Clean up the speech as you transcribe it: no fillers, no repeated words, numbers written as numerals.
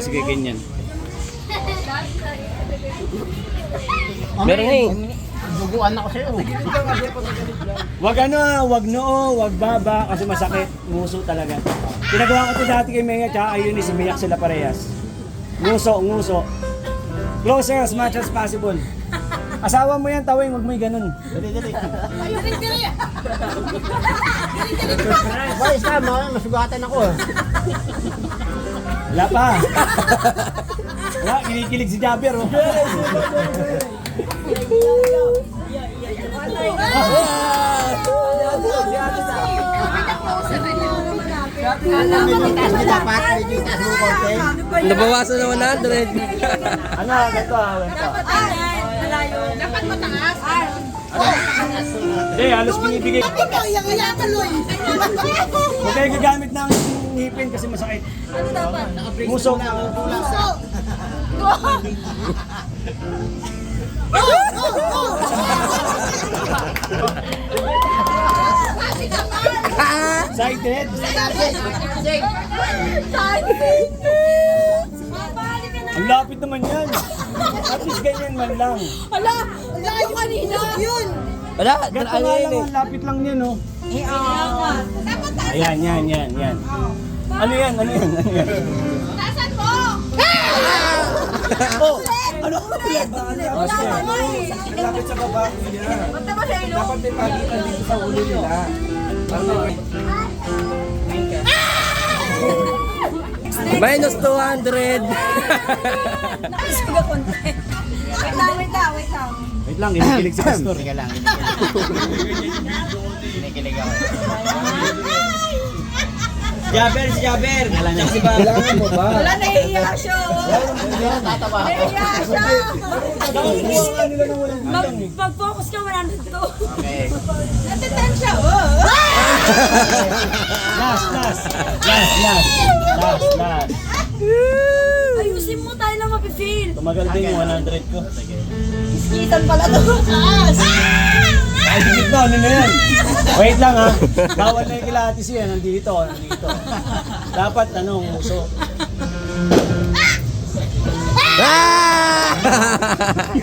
sige, ganyan. Meron eh. Duguan ako sa'yo. Wag noo, wag baba kasi masakit. Nguso talaga. Pinagawa ko to dati kay Mea tsaka ayun si Miyak sila parehas. Nguso. Closer as much as possible. Asawa mo yan, Tawing, wag mo'y ganun. Dali. Boy, sama, masugatan ako. Wala pa. Wala, kinikilig si Jaber. Oh. Dapat, medyo itaas mo konti. Nabawasan na 100. Ano, ganito. Dapat mataas. Hindi, halos binibigay. Ito, yung tuloy. Huwag kayo gagamit ng ngipin kasi masakit. Ano dapat? Nguso. Excited? Ang lapit naman yan. At least ganyan man lang. Hala, layo kanina. Yun. Wala, Ganito ano nga yun lang, eh. ang lapit lang yan, oh. Dapat taas. Ayan, yan. Ano yan? Taasan mo. Oh, ano ka ulit? Wala naman eh. Lapit sa baba. Basta mo sa ilong. Dapat may pagitan dito sa ulo nila. Minus 200. Nakasuga konti. Wait lang. Wait lang, kinikilig si Pastor. Teka lang. Kinikilig ako. Si Jaber. Kailangan mo ba? Wala, nahihiya siya. Tatawa ako. Nahihiya siya. Nakukuha nila ng walang bilang eh. Mag-focus ka 100 to. Okay. Natatan siya. Last. Ayusin mo tayo lang mapifeel. Tumagal din yung 100 ko. Iskitan pala to. Taas. Ay, digit na, ano na yan? Wait lang ha. Bawal na yung kilatis yan. Nandito. Dapat, muso. Ah!